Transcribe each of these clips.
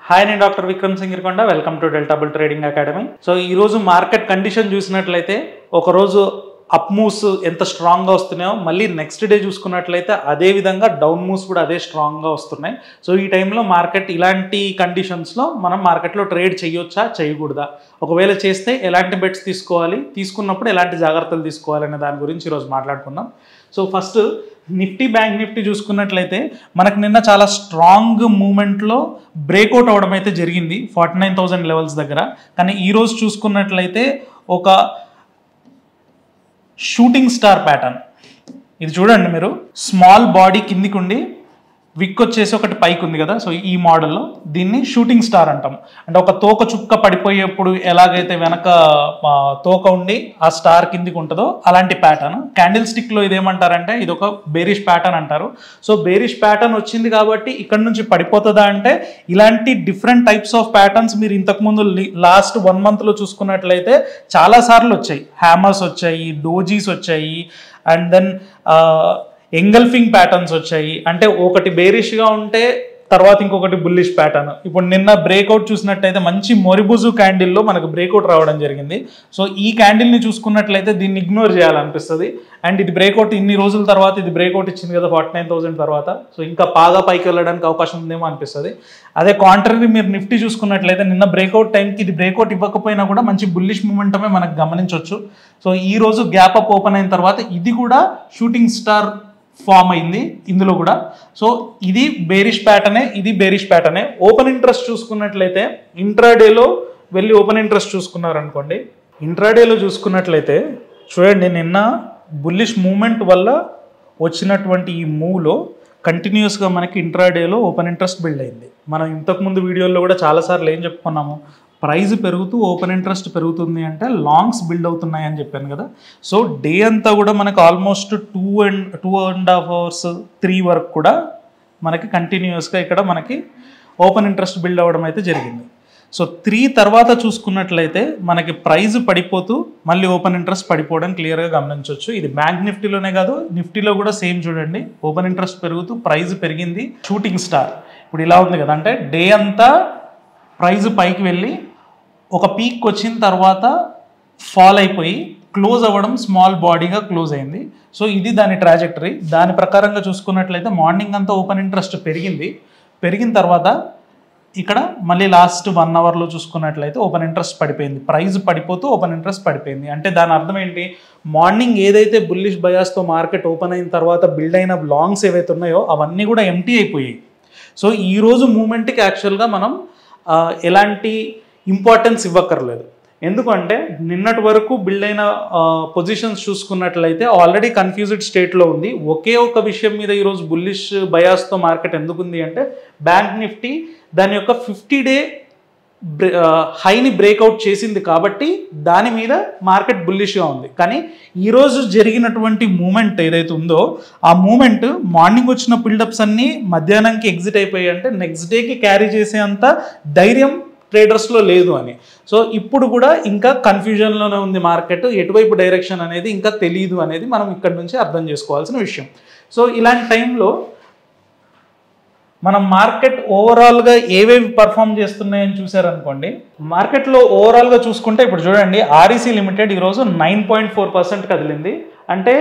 Hi, నేను doctor Vikram Singirkonda. Welcome to Delta Bull trading academy. So ఈరోజు market condition చూసినట్లయితే ఒకరోజు అప్ మూవ్స్ ఎంత స్ట్రాంగ్గా వస్తున్నాయో మళ్ళీ నెక్స్ట్ డే చూసుకున్నట్లయితే అదే విధంగా డౌన్ మూవ్స్ కూడా అదే స్ట్రాంగ్గా వస్తున్నాయి. సో ఈ టైంలో మార్కెట్ ఇలాంటి కండిషన్స్లో మనం మార్కెట్లో ట్రేడ్ చేయొచ్చా చేయకూడదా, ఒకవేళ చేస్తే ఎలాంటి బెట్స్ తీసుకోవాలి, తీసుకున్నప్పుడు ఎలాంటి జాగ్రత్తలు తీసుకోవాలనే దాని గురించి ఈరోజు మాట్లాడుకుందాం. So first Nifty, bank Nifty చూసుకున్నట్లయితే మనకు నిన్న చాలా స్ట్రాంగ్ మూమెంట్లో బ్రేక్అవుట్ అవ్వడం అయితే జరిగింది 49,000 లెవెల్స్ దగ్గర. కానీ ఈరోజు చూసుకున్నట్లయితే ఒక షూటింగ్ స్టార్ ప్యాటర్న్ ఇది చూడండి మీరు. స్మాల్ బాడీ కిందికి ఉండి విక్ వచ్చేసి ఒకటి పైకి ఉంది కదా. సో ఈ మోడల్లో దీన్ని షూటింగ్ స్టార్ అంటాం. అంటే ఒక తోక చుక్క పడిపోయేప్పుడు ఎలాగైతే వెనక తోక ఉండి ఆ స్టార్ కిందికి ఉంటుందో అలాంటి ప్యాటర్న్. క్యాండిల్ స్టిక్లో ఇదేమంటారంటే ఇది ఒక బేరిష్ ప్యాటర్న్ అంటారు. సో బేరిష్ ప్యాటర్న్ వచ్చింది కాబట్టి ఇక్కడ నుంచి పడిపోతుందా అంటే ఇలాంటి డిఫరెంట్ టైప్స్ ఆఫ్ ప్యాటర్న్స్ మీరు ఇంతకుముందు లాస్ట్ 1 మంత్లో చూసుకున్నట్లయితే చాలాసార్లు వచ్చాయి. హ్యామర్స్ వచ్చాయి, డోజీస్ వచ్చాయి, అండ్ దెన్ ఎంగల్ఫింగ్ ప్యాటర్న్స్ వచ్చాయి. అంటే ఒకటి బేరిష్గా ఉంటే తర్వాత ఇంకొకటి బుల్లిష్ ప్యాటర్న్. ఇప్పుడు నిన్న బ్రేక్అవుట్ చూసినట్టయితే మంచి మొరిబుజు క్యాండిల్లో మనకు బ్రేక్అవుట్ రావడం జరిగింది. సో ఈ క్యాండిల్ని చూసుకున్నట్లయితే దీన్ని ఇగ్నోర్ చేయాలనిపిస్తుంది. అండ్ ఇది బ్రేక్అవుట్ ఇన్ని రోజుల తర్వాత ఇది బ్రేక్అవుట్ ఇచ్చింది కదా 49,000 తర్వాత. సో ఇంకా బాగా పైకి వెళ్ళడానికి అవకాశం ఉందేమో అనిపిస్తుంది. అదే కాంట్రరీ మీరు నిఫ్టీ చూసుకున్నట్లయితే నిన్న బ్రేక్అవుట్ టైంకి ఇది బ్రేక్అవుట్ ఇవ్వకపోయినా కూడా మంచి బుల్లిష్ మూమెంటమే మనకు గమనించవచ్చు. సో ఈ రోజు గ్యాప్ అప్ ఓపెన్ అయిన తర్వాత ఇది కూడా షూటింగ్ స్టార్ ఫామ్ అయింది ఇందులో కూడా. సో ఇది బేరిష్ ప్యాటర్నే, ఇది బేరిష్ ప్యాటర్నే. ఓపెన్ ఇంట్రెస్ట్ చూసుకున్నట్లయితే ఇంట్రాడేలో వెళ్ళి ఓపెన్ ఇంట్రెస్ట్ చూసుకున్నారనుకోండి, ఇంట్రాడేలో చూసుకున్నట్లయితే చూడండి నిన్న బుల్లిష్ మూమెంట్ వల్ల వచ్చినటువంటి ఈ మూవ్లో కంటిన్యూస్గా మనకి ఇంట్రాడేలో ఓపెన్ ఇంట్రెస్ట్ బిల్డ్ అయింది. మనం ఇంతకుముందు వీడియోలో కూడా చాలాసార్లు ఏం చెప్పుకున్నాము, ప్రైజ్ పెరుగుతూ ఓపెన్ ఇంట్రెస్ట్ పెరుగుతుంది అంటే లాంగ్స్ బిల్డ్ అవుతున్నాయి అని చెప్పాను కదా. సో డే అంతా కూడా మనకు ఆల్మోస్ట్ 2.5 అవర్స్ 3 వరకు కూడా మనకి కంటిన్యూస్గా ఇక్కడ మనకి ఓపెన్ ఇంట్రెస్ట్ బిల్డ్ అవ్వడం అయితే జరిగింది. సో 3 తర్వాత చూసుకున్నట్లయితే మనకి ప్రైజ్ పడిపోతూ మళ్ళీ ఓపెన్ ఇంట్రెస్ట్ పడిపోవడం క్లియర్గా గమనించవచ్చు. ఇది బ్యాంక్ నిఫ్టీలోనే కాదు, నిఫ్టీలో కూడా సేమ్ చూడండి. ఓపెన్ ఇంట్రెస్ట్ పెరుగుతూ ప్రైజ్ పెరిగింది. షూటింగ్ స్టార్ ఇప్పుడు ఇలా ఉంది కదా, అంటే డే అంతా ప్రైజ్ పైకి వెళ్ళి ఒక పీక్ వచ్చిన తర్వాత ఫాల్ అయిపోయి క్లోజ్ అవ్వడం స్మాల్ బాడీగా క్లోజ్ అయింది. సో ఇది దాని ట్రాజెక్టరీ. దాని ప్రకారంగా చూసుకున్నట్లయితే మార్నింగ్ అంతా ఓపెన్ ఇంట్రెస్ట్ పెరిగిన తర్వాత ఇక్కడ మళ్ళీ లాస్ట్ 1 అవర్లో చూసుకున్నట్లయితే ఓపెన్ ఇంట్రెస్ట్ పడిపోయింది. ప్రైజ్ పడిపోతూ ఓపెన్ ఇంట్రెస్ట్ పడిపోయింది. అంటే దాని అర్థం ఏంటి, మార్నింగ్ ఏదైతే బుల్లిష్ బయాస్తో మార్కెట్ ఓపెన్ అయిన తర్వాత బిల్డ్ అయిన లాంగ్స్ ఏవైతే ఉన్నాయో అవన్నీ కూడా ఎంటీ అయిపోయాయి. సో ఈరోజు మూమెంట్కి యాక్చువల్గా మనం ఎలాంటి ఇంపార్టెన్స్ ఇవ్వక్కర్లేదు. ఎందుకంటే నిన్నటి వరకు బిల్డ్ అయిన పొజిషన్స్ చూసుకున్నట్లయితే ఆల్రెడీ కన్ఫ్యూజ్డ్ స్టేట్లో ఉంది. ఒకే ఒక విషయం మీద ఈరోజు బుల్లిష్ బయాస్తో మార్కెట్ ఎందుకుంది అంటే బ్యాంక్ నిఫ్టీ దాని యొక్క 50-డే హైని బ్రేక్అవుట్ చేసింది కాబట్టి దాని మీద మార్కెట్ బుల్లిష్గా ఉంది. కానీ ఈరోజు జరిగినటువంటి మూమెంట్ ఏదైతే ఉందో ఆ మూమెంట్ మార్నింగ్ వచ్చిన బిల్డప్స్ అన్నీ మధ్యాహ్నానికి ఎగ్జిట్ అయిపోయాయి. అంటే నెక్స్ట్ డేకి క్యారీ చేసే అంత ధైర్యం ట్రేడర్స్లో లేదు అని. సో ఇప్పుడు కూడా ఇంకా కన్ఫ్యూజన్లోనే ఉంది మార్కెట్. ఎటువైపు డైరెక్షన్ అనేది ఇంకా తెలియదు అనేది మనం ఇక్కడ నుంచి అర్థం చేసుకోవాల్సిన విషయం. సో ఇలాంటి టైంలో మనం మార్కెట్ ఓవరాల్గా ఏవేవి పర్ఫామ్ చేస్తున్నాయని చూసారనుకోండి, మార్కెట్లో ఓవరాల్గా చూసుకుంటే ఇప్పుడు చూడండి ఆర్ఈసీ లిమిటెడ్ ఈరోజు 9.4% కదిలింది. అంటే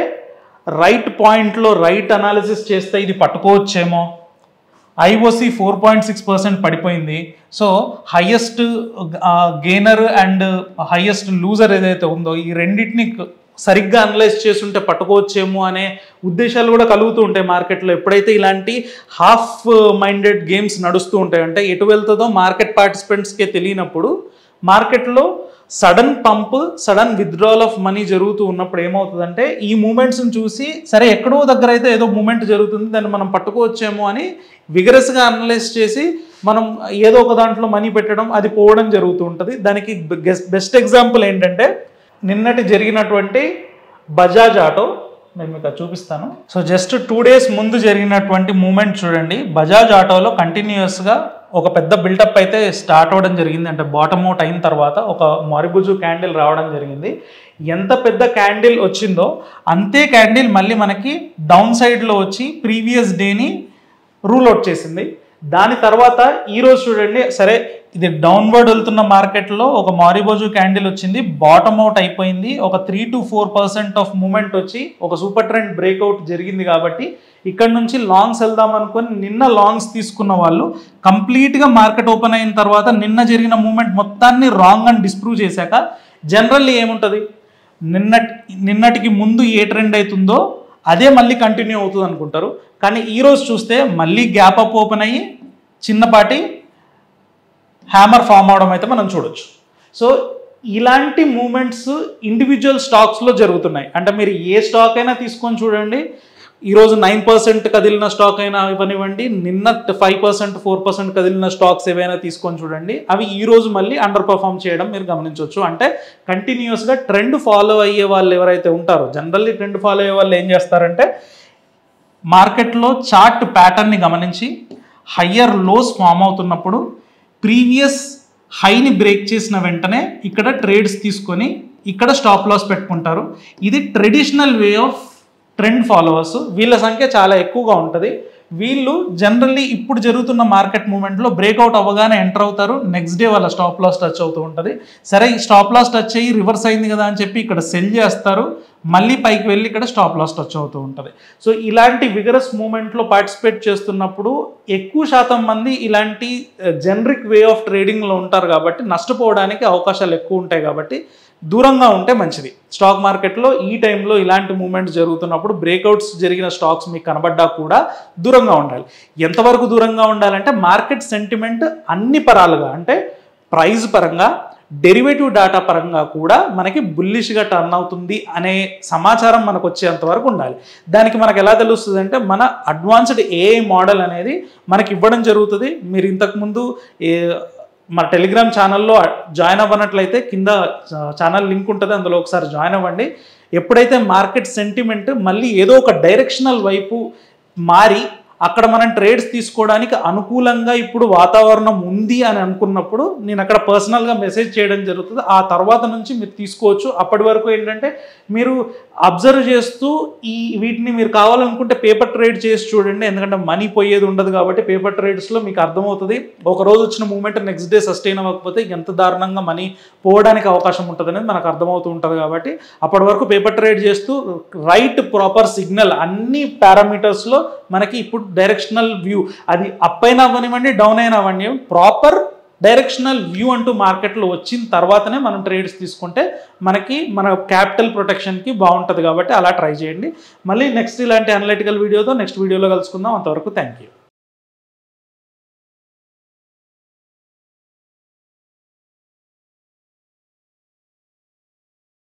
రైట్ పాయింట్లో రైట్ అనాలిసిస్ చేస్తే ఇది పట్టుకోవచ్చేమో. ఐఓసి 4.6% పడిపోయింది. So highest gainer and highest loser ఏదైతే ఉందో ఈ రెండింటిని సరిగ్గా అనలైజ్ చేస్తుంటే పట్టుకోవచ్చేమో అనే ఉద్దేశాలు కూడా కలుగుతూ ఉంటాయి మార్కెట్లో. ఎప్పుడైతే ఇలాంటి హాఫ్ మైండెడ్ గేమ్స్ నడుస్తూ ఉంటాయి, అంటే ఎటు వెళ్తుందో మార్కెట్ పార్టిసిపెంట్స్కే తెలియనప్పుడు మార్కెట్లో sudden pump, sudden withdrawal of money జరుగుతూ ఉన్నప్పుడు ఏమవుతుందంటే ఈ మూమెంట్స్ని చూసి సరే ఎక్కడో దగ్గర అయితే ఏదో మూమెంట్ జరుగుతుంది దాన్ని మనం పట్టుకోవచ్చేమో అని విగరస్గా అనలైజ్ చేసి మనం ఏదో ఒక దాంట్లో మనీ పెట్టడం, అది పోవడం జరుగుతూ ఉంటుంది. దానికి బెస్ట్ ఎగ్జాంపుల్ ఏంటంటే నిన్నటి జరిగినటువంటి బజాజ్ ఆటో. నేను మీకు చూపిస్తాను. సో జస్ట్ 2 డేస్ ముందు జరిగినటువంటి మూమెంట్ చూడండి. బజాజ్ ఆటోలో కంటిన్యూస్గా ఒక పెద్ద బిల్డప్ అయితే స్టార్ట్ అవ్వడం జరిగింది. అంటే బాటమ్ అవుట్ అయిన తర్వాత ఒక మొరిబుజు క్యాండిల్ రావడం జరిగింది. ఎంత పెద్ద క్యాండిల్ వచ్చిందో అంతే క్యాండిల్ మళ్ళీ మనకి డౌన్ సైడ్లో వచ్చి ప్రీవియస్ డేని రూల్ అవుట్ చేసింది. దాని తర్వాత ఈరోజు చూడండి, సరే ఇది డౌన్వర్డ్ వెళ్తున్న మార్కెట్లో ఒక మారిబోజు క్యాండిల్ వచ్చింది, బాటమ్ అవుట్ అయిపోయింది, ఒక 3 to 4% ఆఫ్ మూమెంట్ వచ్చి ఒక సూపర్ ట్రెండ్ బ్రేక్అవుట్ జరిగింది. కాబట్టి ఇక్కడ నుంచి లాంగ్స్ వెళ్దాం అనుకుని నిన్న లాంగ్స్ తీసుకున్న వాళ్ళు కంప్లీట్గా మార్కెట్ ఓపెన్ అయిన తర్వాత నిన్న జరిగిన మూమెంట్ మొత్తాన్ని రాంగ్ అని డిస్ప్రూవ్ చేశాక జనరల్లీ ఏముంటుంది, నిన్నటికి ముందు ఏ ట్రెండ్ అవుతుందో అదే మళ్ళీ కంటిన్యూ అవుతుంది అనుకుంటారు. కానీ ఈరోజు చూస్తే మళ్ళీ గ్యాప్ అప్ ఓపెన్ అయ్యి చిన్నపాటి హ్యామర్ ఫామ్ అవడం అయితే మనం చూడొచ్చు. సో ఇలాంటి మూమెంట్స్ ఇండివిజువల్ స్టాక్స్లో జరుగుతున్నాయి. అంటే మీరు ఏ స్టాక్ అయినా తీసుకొని చూడండి, ఈరోజు 9% కదిలిన స్టాక్ అయినా ఇవ్వనివ్వండి, నిన్న 5% 4% కదిలిన స్టాక్స్ ఏవైనా తీసుకొని చూడండి, అవి ఈరోజు మళ్ళీ అండర్ పర్ఫామ్ చేయడం మీరు గమనించవచ్చు. అంటే కంటిన్యూస్గా ట్రెండ్ ఫాలో అయ్యే వాళ్ళు ఎవరైతే ఉంటారో, జనరల్లీ ట్రెండ్ ఫాలో అయ్యే వాళ్ళు ఏం చేస్తారంటే మార్కెట్లో చార్ట్ ప్యాటర్న్ని గమనించి హయ్యర్ లోస్ ఫామ్ అవుతున్నప్పుడు ప్రీవియస్ హైని బ్రేక్ చేసిన వెంటనే ఇక్కడ ట్రేడ్స్ తీసుకొని ఇక్కడ స్టాప్ లాస్ పెట్టుకుంటారు. ఇది traditional way of trend followers. వీళ్ళ సంఖ్య చాలా ఎక్కువగా ఉంటుంది. వీళ్ళు జనరల్లీ ఇప్పుడు జరుగుతున్న మార్కెట్ మూమెంట్లో బ్రేక్అవుట్ అవ్వగానే ఎంటర్ అవుతారు, నెక్స్ట్ డే వాళ్ళ స్టాప్ లాస్ టచ్ అవుతూ ఉంటుంది. సరే ఈ స్టాప్ లాస్ టచ్ అయ్యి రివర్స్ అయింది కదా అని చెప్పి ఇక్కడ సెల్ చేస్తారు, మళ్ళీ పైకి వెళ్ళి ఇక్కడ స్టాప్ లాస్ టచ్ అవుతూ ఉంటుంది. సో ఇలాంటి విగరస్ మూమెంట్లో పార్టిసిపేట్ చేస్తున్నప్పుడు ఎక్కువ శాతం మంది ఇలాంటి జనరిక్ వే ఆఫ్ ట్రేడింగ్లో ఉంటారు కాబట్టి నష్టపోవడానికి అవకాశాలు ఎక్కువ ఉంటాయి. కాబట్టి దూరంగా ఉంటే మంచిది. స్టాక్ మార్కెట్లో ఈ టైంలో ఇలాంటి మూమెంట్స్ జరుగుతున్నప్పుడు బ్రేక్అవుట్స్ జరిగిన స్టాక్స్ మీకు కనబడ్డా కూడా దూరంగా ఉండాలి. ఎంతవరకు దూరంగా ఉండాలంటే మార్కెట్ సెంటిమెంట్ అన్ని పరాలుగా, అంటే ప్రైస్ పరంగా, డెరివేటివ్ డేటా పరంగా కూడా మనకి బుల్లిష్గా టర్న్ అవుతుంది అనే సమాచారం మనకు వచ్చేంత వరకు ఉండాలి. దానికి మనకు ఎలా తెలుస్తుంది అంటే మన అడ్వాన్స్డ్ ఏఐ మోడల్ అనేది మనకి ఇవ్వడం జరుగుతుంది. మీరు ఇంతకుముందు మా టెలిగ్రామ్ ఛానల్లో జాయిన్ అవ్వనట్లయితే కింద ఛానల్ లింక్ ఉంటుంది, అందులో ఒకసారి జాయిన్ అవ్వండి. ఎప్పుడైతే మార్కెట్ సెంటిమెంట్ మళ్ళీ ఏదో ఒక డైరెక్షనల్ వైపు మారి అక్కడ మనం ట్రేడ్స్ తీసుకోవడానికి అనుకూలంగా ఇప్పుడు వాతావరణం ఉంది అని అనుకున్నప్పుడు నేను అక్కడ పర్సనల్గా మెసేజ్ చేయడం జరుగుతుంది. ఆ తర్వాత నుంచి మీరు తీసుకోవచ్చు. అప్పటి వరకు ఏంటంటే మీరు అబ్జర్వ్ చేస్తూ వీటిని మీరు కావాలనుకుంటే పేపర్ ట్రేడ్ చేసి చూడండి, ఎందుకంటే మనీ పోయేది ఉండదు కాబట్టి పేపర్ ట్రేడ్స్లో మీకు అర్థమవుతుంది. ఒక రోజు వచ్చిన మూమెంట్ నెక్స్ట్ డే సస్టైన్ అవ్వకపోతే ఎంత దారుణంగా మనీ పోవడానికి అవకాశం ఉంటుంది అనేది మనకు అర్థమవుతూ ఉంటుంది. కాబట్టి అప్పటి వరకు పేపర్ ట్రేడ్ చేస్తూ రైట్ ప్రాపర్ సిగ్నల్ అన్ని పారామీటర్స్లో మనకి ఇప్పుడు డైరెక్షనల్ వ్యూ, అది అప్ అయినా అవ్వనివ్వండి డౌన్ అయినా అవ్వండి, ప్రాపర్ డైరెక్షనల్ వ్యూ అంటూ మార్కెట్లో వచ్చిన తర్వాతనే మనం ట్రేడ్స్ తీసుకుంటే మనకి మన క్యాపిటల్ ప్రొటెక్షన్కి బాగుంటుంది. కాబట్టి అలా ట్రై చేయండి. మళ్ళీ నెక్స్ట్ ఇలాంటి అనలిటికల్ వీడియోతో నెక్స్ట్ వీడియోలో కలుసుకుందాం. అంతవరకు థ్యాంక్ యూ.